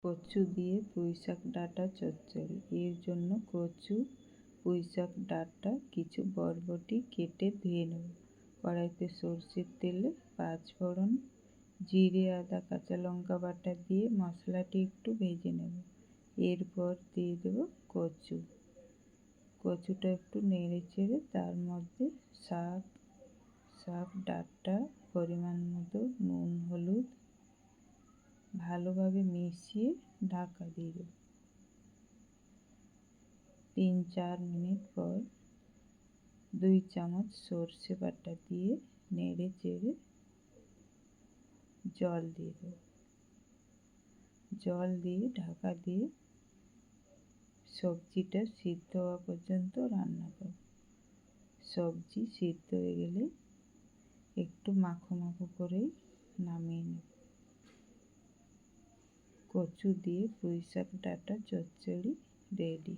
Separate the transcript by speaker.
Speaker 1: কচু দিয়ে পুঁইশাক ডাঁটা চচ্চড়ি। এর জন্য কচু, পুঁইশাক ডাঁটা, কিছু বরবটি কেটে ধুয়ে নেব। কড়াইতে সরষের তেলে 5 ফোড়ন, জিরে, আদা, কাঁচা লঙ্কা বাটা দিয়ে মশলাটি একটু ভেজে নেব। এরপর দিয়ে দেব কচুটা একটু নেড়ে চেড়ে তার মধ্যে শাক ডাঁটা, পরিমাণ মতো নুন, হলুদ ভালোভাবে মিশিয়ে ঢাকা দিয়ে দেব। 3-4 মিনিট পর 2 চামচ সর্ষে বাটা দিয়ে নেড়ে চেড়ে জল দিয়ে দেব। জল দিয়ে ঢাকা দিয়ে সবজিটা সিদ্ধ হওয়া পর্যন্ত রান্না করব। সবজি সিদ্ধ হয়ে গেলে একটু মাখো মাখো করেই নামিয়ে নেব। কচু দিয়ে পুঁইশাক ডাঁটা চচ্চড়ি রেডি।